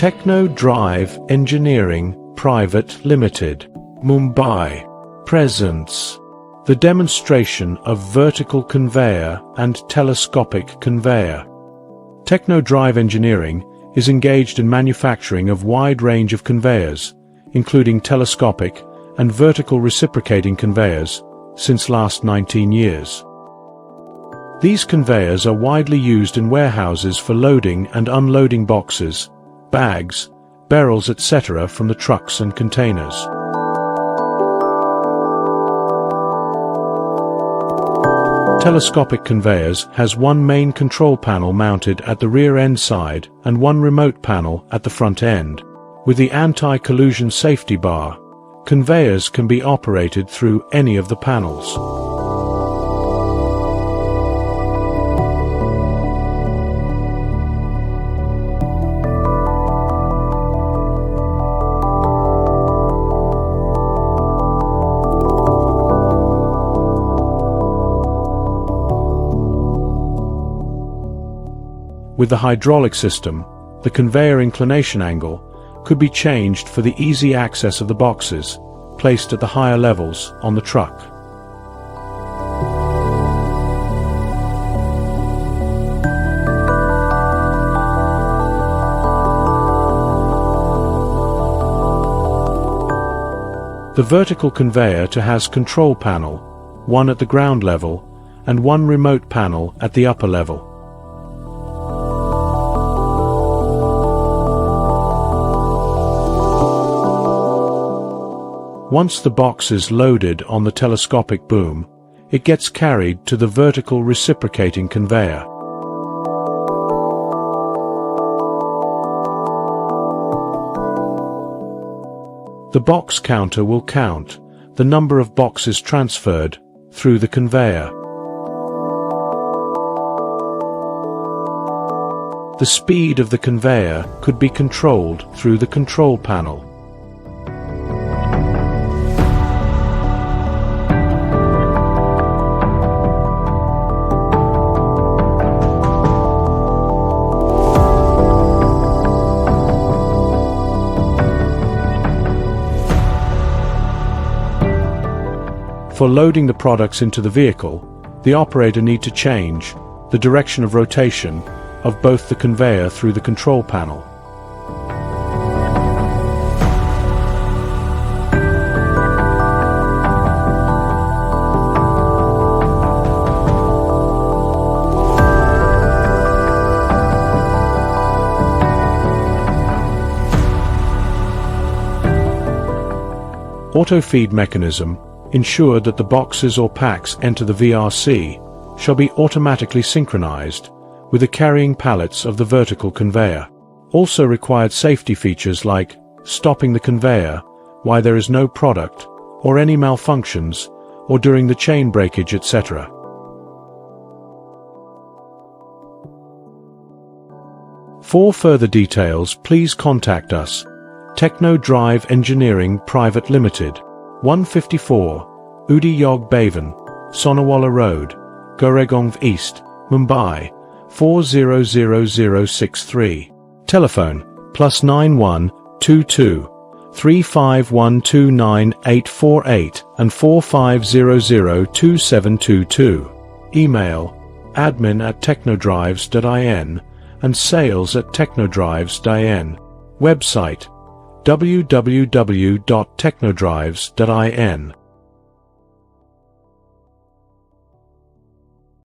Techno Drive Engineering Private Limited, Mumbai, presents the demonstration of vertical conveyor and telescopic conveyor. Techno Drive Engineering is engaged in manufacturing of wide range of conveyors, including telescopic and vertical reciprocating conveyors, since last 19 years. These conveyors are widely used in warehouses for loading and unloading boxes, bags, barrels, etc. from the trucks and containers. Telescopic conveyors has one main control panel mounted at the rear end side and one remote panel at the front end. With the anti-collision safety bar, conveyors can be operated through any of the panels. With the hydraulic system, the conveyor inclination angle could be changed for the easy access of the boxes, placed at the higher levels on the truck. The vertical conveyor has control panel, one at the ground level and one remote panel at the upper level. Once the box is loaded on the telescopic boom, it gets carried to the vertical reciprocating conveyor. The box counter will count the number of boxes transferred through the conveyor. The speed of the conveyor could be controlled through the control panel. For loading the products into the vehicle, the operator needs to change the direction of rotation of both the conveyor through the control panel. Auto-feed mechanism ensure that the boxes or packs enter the VRC shall be automatically synchronized with the carrying pallets of the vertical conveyor. Also required safety features like stopping the conveyor while there is no product or any malfunctions or during the chain breakage, etc. For further details, please contact us. Techno Drive Engineering Private Limited, 154, Udayog Bhavan, Sonawala Road, Goregaon East, Mumbai, 400063. Telephone, +91 22 35129848 and 45002722. Email, admin@technodrives.in and sales@technodrives.in. Website, www.technodrives.in.